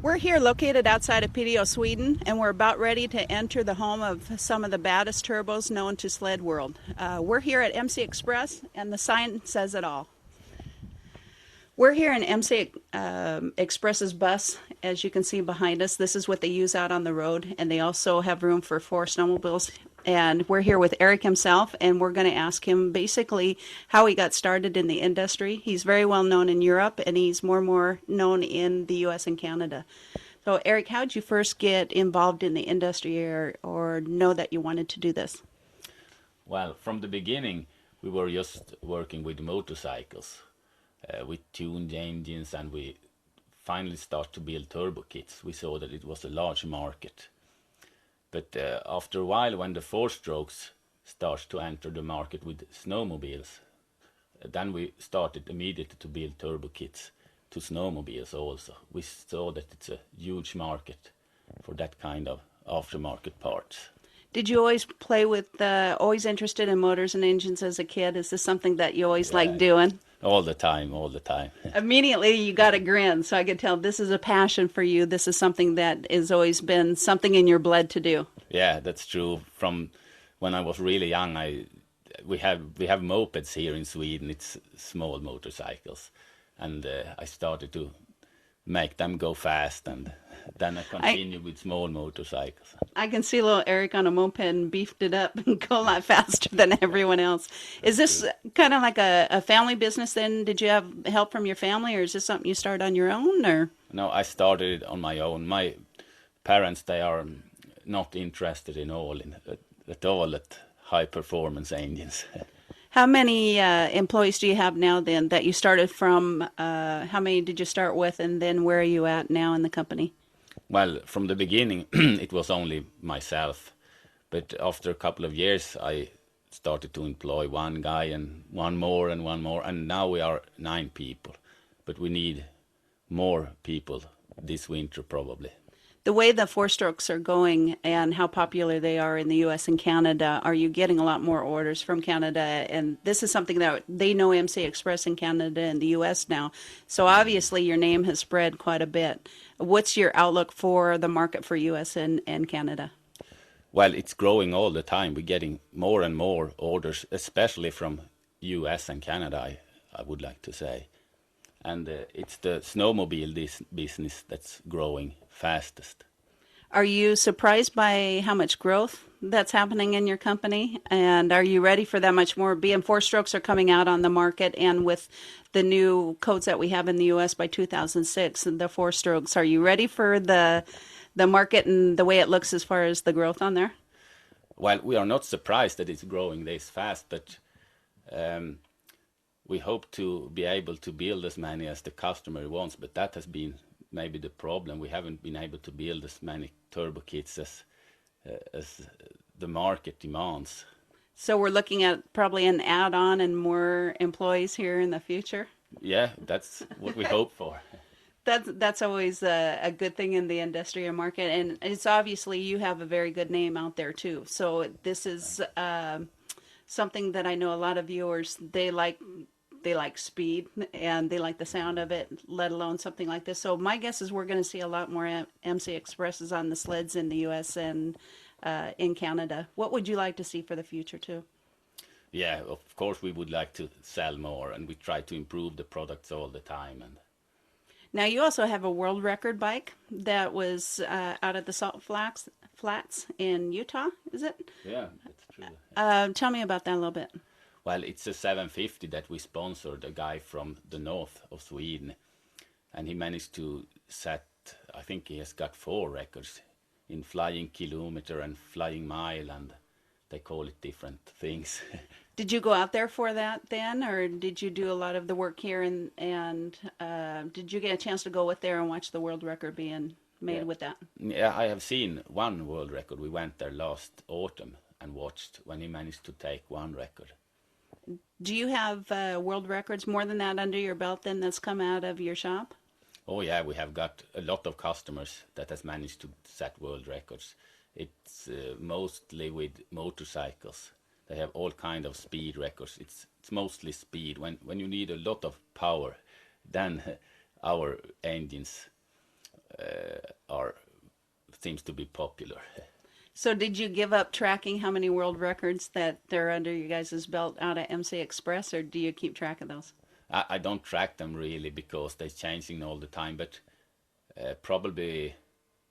We're here located outside of Piteå, Sweden, and we're about ready to enter the home of some of the baddest turbos known to sled world. We're here at McXpress, and the sign says it all. We're here in MC Express's bus, as you can see behind us. This is what they use out on the road, and they also have room for 4 snowmobiles. And we're here with Erik himself, and we're going to ask him basically how he got started in the industry. He's very well known in Europe, and he's more and more known in the U.S. and Canada. So, Erik, how did you first get involved in the industry or know that you wanted to do this? Well, from the beginning, we were just working with motorcycles. We tuned engines, and we finally started to build turbo kits. We saw that it was a large market. But after a while, when the 4-strokes started to enter the market with snowmobiles, then we started immediately to build turbo kits to snowmobiles also. We saw that it's a huge market for that kind of aftermarket parts. Did you always play with, always interested in motors and engines as a kid? Is this something that you always liked doing? All the time, all the time. Immediately you got a grin, so I could tell this is a passion for you. This is something that has always been something in your blood to do. Yeah, that's true. From when I was really young, we have mopeds here in Sweden. It's small motorcycles, and I started to make them go fast, and then I continued with small motorcycles. I can see little Erik on a moped and beefed it up and go a lot faster than everyone else. Is this kind of like a family business then? Did you have help from your family, or is this something you started on your own? Or No, I started on my own. My parents, they are not interested at all at high performance engines. how many employees do you have now then that you started from? How many did you start with, and then where are you at now in the company? Well, from the beginning, it was only myself. But after a couple of years, I started to employ one guy and one more, and now we are 9 people. But we need more people this winter probably. The way the 4-strokes are going and how popular they are in the U.S. and Canada, are you getting a lot more orders from Canada? And this is something that they know McXpress in Canada and the U.S. now. So obviously your name has spread quite a bit. What's your outlook for the market for U.S. and Canada? Well, it's growing all the time. We're getting more and more orders, especially from U.S. and Canada, I would like to say. And it's the snowmobile business that's growing fastest. Are you surprised by how much growth that's happening in your company? And are you ready for that much more? Being 4-strokes are coming out on the market, and with the new codes that we have in the U.S. by 2006, the 4-strokes, are you ready for the market and the way it looks as far as the growth on there? Well, we are not surprised that it's growing this fast, but we hope to be able to build as many as the customer wants, but that has been maybe the problem. We haven't been able to build as many turbo kits as the market demands. So we're looking at probably an add-on and more employees here in the future? Yeah, that's what we hope for. That's always a good thing in the industry and market, and it's obviously you have a very good name out there too. So this is something that I know a lot of viewers, they like speed and they like the sound of it, let alone something like this. So my guess is we're going to see a lot more McXpresses on the sleds in the U.S. and in Canada. What would you like to see for the future too? Yeah, of course we would like to sell more, and we try to improve the products all the time. And now you also have a world record bike that was out at the Salt Flats in Utah, is it? Yeah, that's true. Tell me about that a little bit. Well, it's a 750 that we sponsored, a guy from the north of Sweden. And he managed to set, I think he has got 4 records in flying kilometer and flying mile, and they call it different things. Did you go out there for that then, or did you do a lot of the work here, and did you get a chance to go with there and watch the world record being made with that? Yeah, I have seen one world record. We went there last autumn and watched when he managed to take 1 record. Do you have world records more than that under your belt then that's come out of your shop? Oh yeah, we have got a lot of customers that has managed to set world records. It's mostly with motorcycles. They have all kind of speed records. It's mostly speed. When you need a lot of power, then our engines seems to be popular. So did you give up tracking how many world records that they're under you guys' belt out at MC Express, or do you keep track of those? I don't track them really because they're changing all the time, but probably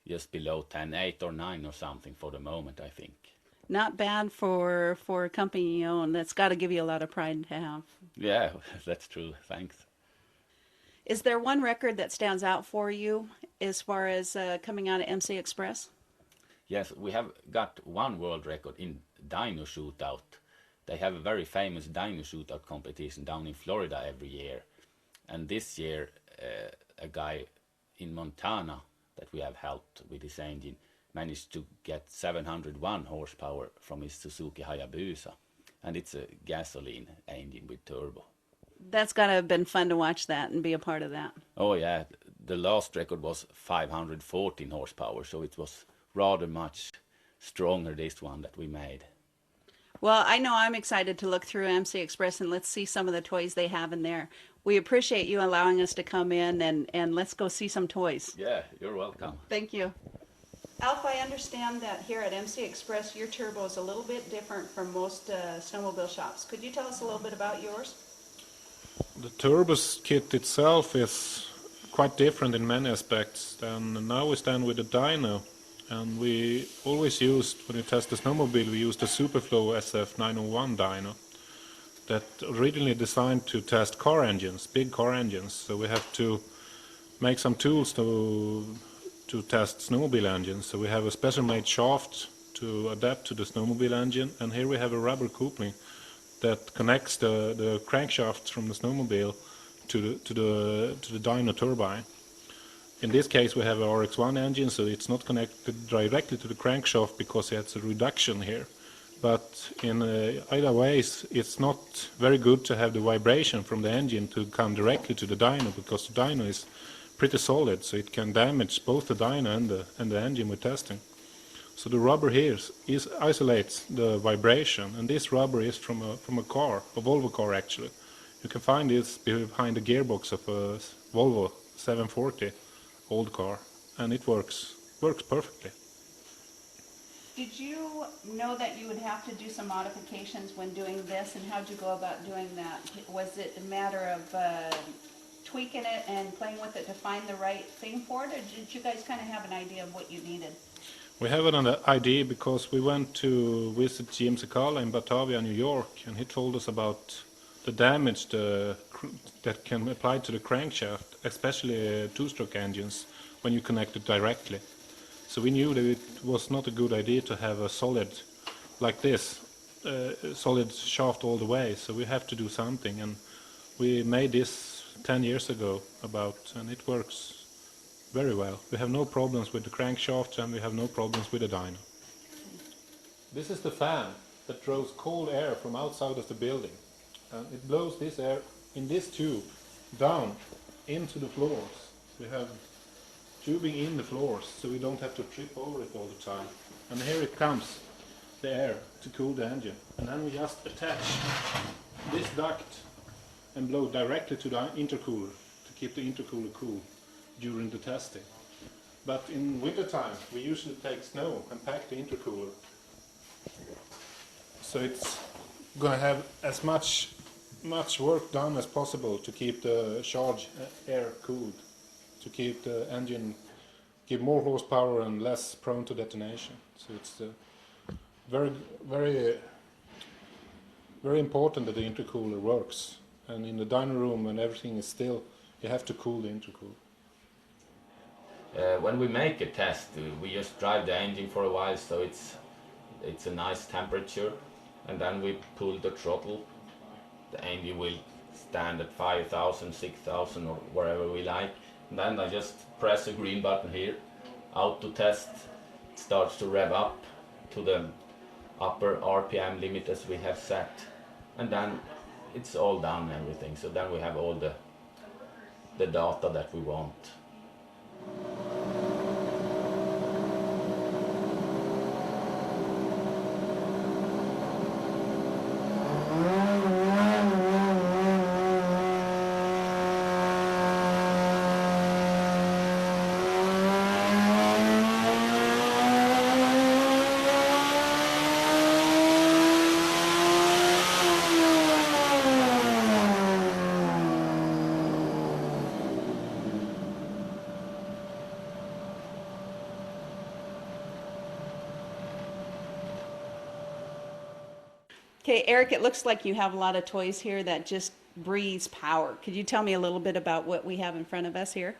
just below 10, 8 or 9 or something for the moment, I think. Not bad for a company you own. That's got to give you a lot of pride to have. Yeah, that's true. Thanks. Is there one record that stands out for you as far as coming out of MC Express? Yes, we have got one world record in Dino Shootout. They have a very famous Dino Shootout competition down in Florida every year. And this year, a guy in Montana that we have helped with his engine managed to get 701 horsepower from his Suzuki Hayabusa. And it's a gasoline engine with turbo. That's got to have been fun to watch that and be a part of that. Oh yeah, the last record was 514 horsepower, so it was rather much stronger, this one that we made. Well, I know I'm excited to look through MC Express and let's see some of the toys they have in there. We appreciate you allowing us to come in and let's go see some toys. Yeah, you're welcome. Thank you. Alf, I understand that here at MC Express, your turbo is a little bit different from most snowmobile shops. Could you tell us a little bit about yours? The turbo kit itself is quite different in many aspects. And now we stand with the dyno, and we always used, when we test the snowmobile, we used the Superflow SF901 dyno that originally designed to test car engines, big car engines. So we have to make some tools to test snowmobile engines. So we have a special made shaft to adapt to the snowmobile engine, and here we have a rubber coupling that connects the crankshaft from the snowmobile to the dyno turbine. In this case we have a RX-1 engine, so it's not connected directly to the crankshaft because it's a reduction here. But in either ways it's not very good to have the vibration from the engine to come directly to the dyno, because the dyno is pretty solid, so it can damage both the dyno and the engine we're testing. So the rubber here isolates the vibration, and this rubber is from a car, a Volvo car actually. You can find this behind the gearbox of a Volvo 740 old car, and it works perfectly. Did you know that you would have to do some modifications when doing this, and how'd you go about doing that? Was it a matter of tweaking it and playing with it to find the right thing for it, or did you guys kind of have an idea of what you needed? We have an idea because we went to visit Jim Cicala in Batavia, New York, and he told us about the damage that can apply to the crankshaft, especially two-stroke engines, when you connect it directly. So we knew that it was not a good idea to have a solid, like this, solid shaft all the way, so we have to do something, and we made this 10 years ago and it works very well. We have no problems with the crankshaft, and we have no problems with the dyno. This is the fan that draws cold air from outside of the building. And it blows this air in this tube down into the floors. We have tubing in the floors, so we don't have to trip over it all the time. And here it comes, the air to cool the engine. And then we just attach this duct and blow directly to the intercooler to keep the intercooler cool during the testing. But in winter time we usually take snow and pack the intercooler, so it's gonna have as much work done as possible to keep the charge air cooled, to keep the engine, give more horsepower and less prone to detonation. So it's very, very, very important that the intercooler works, and in the dyno room when everything is still, you have to cool the intercooler. When we make a test, we just drive the engine for a while, so it's a nice temperature, and then we pull the throttle. The engine will stand at 5,000, 6,000 or wherever we like. And then I just press the green button here, auto test, starts to rev up to the upper RPM limit as we have set, and then it's all done, everything. So then we have all the data that we want. Okay, Eric, it looks like you have a lot of toys here that just breathes power. Could you tell me a little bit about what we have in front of us here?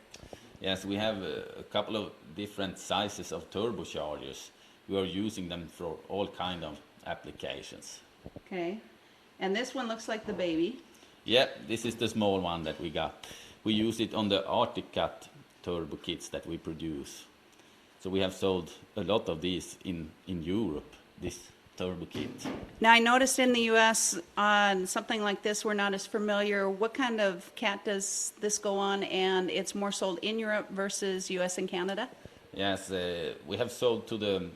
Yes, we have a couple of different sizes of turbochargers. We are using them for all kind of applications. Okay, and this one looks like the baby. Yeah, this is the small one that we got. We use it on the Arctic Cat turbo kits that we produce. So we have sold a lot of these in Europe, this turbo kit. Now, I noticed in the U.S. on something like this, we're not as familiar. What kind of cat does this go on? And it's more sold in Europe versus U.S. and Canada? Yes, we have sold to the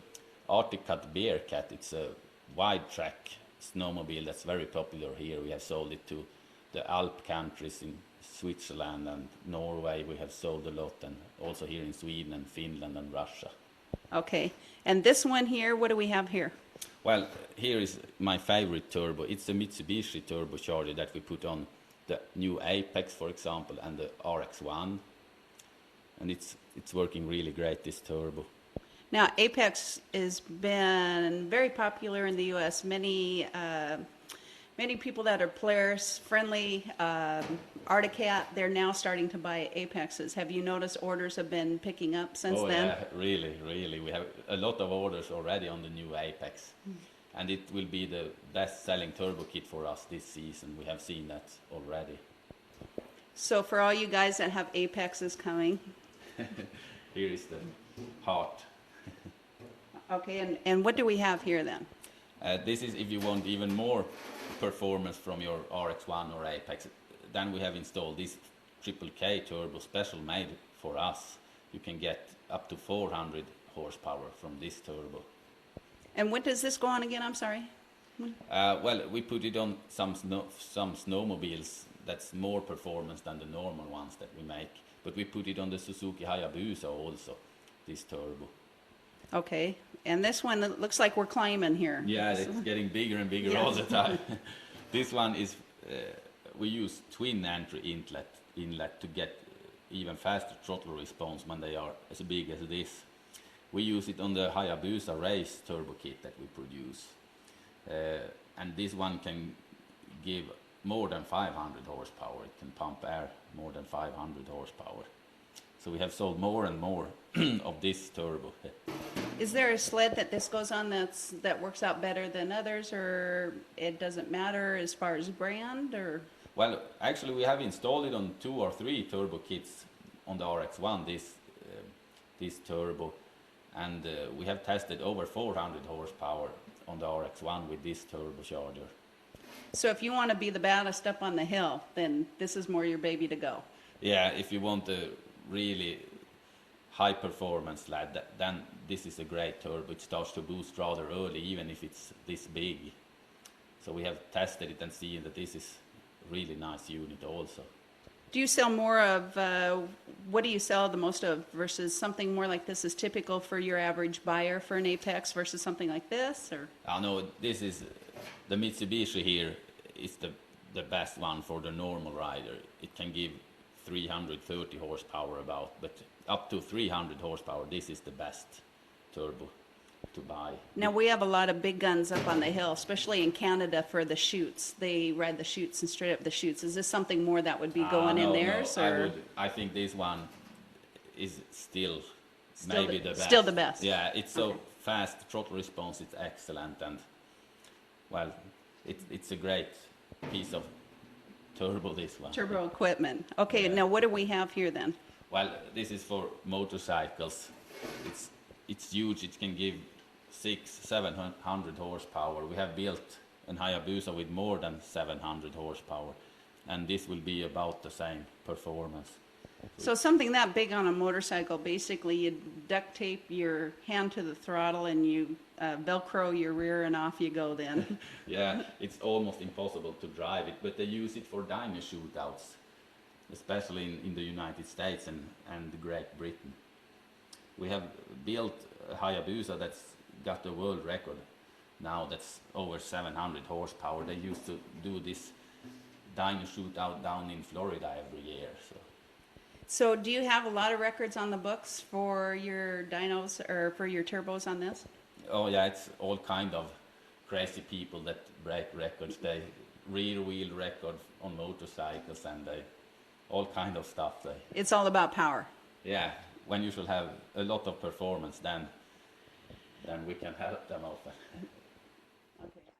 Arctic Cat Bear Cat. It's a wide track snowmobile that's very popular here. We have sold it to the Alp countries in Switzerland and Norway. We have sold a lot, and also here in Sweden and Finland and Russia. Okay, and this one here, what do we have here? Well, here is my favorite turbo. It's the Mitsubishi turbocharger that we put on the new Apex, for example, and the RX-1. And it's working really great, this turbo. Now, Apex has been very popular in the U.S. Many people that are players friendly, Arctic Cat, they're now starting to buy Apexes. Have you noticed orders have been picking up since then? Yeah, really. We have a lot of orders already on the new Apex. And it will be the best-selling turbo kit for us this season. We have seen that already. So for all you guys that have Apexes coming. Here is the heart. Okay, and what do we have here then? This is if you want even more performance from your RX-1 or Apex. Then we have installed this Triple K turbo, special made for us. You can get up to 400 horsepower from this turbo. And what does this go on again? I'm sorry. Well, we put it on some snowmobiles that's more performance than the normal ones that we make. But we put it on the Suzuki Hayabusa also, this turbo. Okay, and this one, it looks like we're climbing here. Yeah, it's getting bigger and bigger Yes. all the time. This one is, we use twin entry inlet to get even faster throttle response when they are as big as this. We use it on the Hayabusa race turbo kit that we produce. And this one can give more than 500 horsepower. It can pump air more than 500 horsepower. So we have sold more and more of this turbo. Is there a sled that this goes on that works out better than others, or it doesn't matter as far as brand, or? Well, actually we have installed it on 2 or 3 turbo kits on the RX-1, this turbo. And we have tested over 400 horsepower on the RX-1 with this turbocharger. So if you want to be the baddest up on the hill, then this is more your baby to go. Yeah, if you want a really high performance sled, then this is a great turbo. It starts to boost rather early, even if it's this big. So we have tested it and seen that this is a really nice unit also. Do you sell more of, what do you sell the most of versus something more like this is typical for your average buyer for an Apex versus something like this, or? No, this is, the Mitsubishi here is the best one for the normal rider. It can give 330 horsepower about, but up to 300 horsepower, this is the best turbo to buy. Now, we have a lot of big guns up on the hill, especially in Canada for the chutes. They ride the chutes and straight up the chutes. Is this something more that would be going in theirs? No, I think this one is still maybe the best. Still the best. Yeah, it's so fast, throttle response, it's excellent, and well, it's a great piece of turbo, this one. Turbo equipment. Okay, Yeah. now what do we have here then? Well, this is for motorcycles. It's huge. It can give 600-700 horsepower. We have built an Hayabusa with more than 700 horsepower, and this will be about the same performance. So something that big on a motorcycle, basically you duct tape your hand to the throttle and you Velcro your rear and off you go then. Yeah, it's almost impossible to drive it, but they use it for dyno shootouts, especially in the United States and Great Britain. We have built a Hayabusa that's got the world record now, that's over 700 horsepower. They used to do this dyno shootout down in Florida every year. So do you have a lot of records on the books for your dynos or for your turbos on this? Oh yeah, it's all kind of crazy people that break records, they rear wheel record on motorcycles, and they all kind of stuff. It's all about power. Yeah, when you should have a lot of performance, then we can help them often. Okay.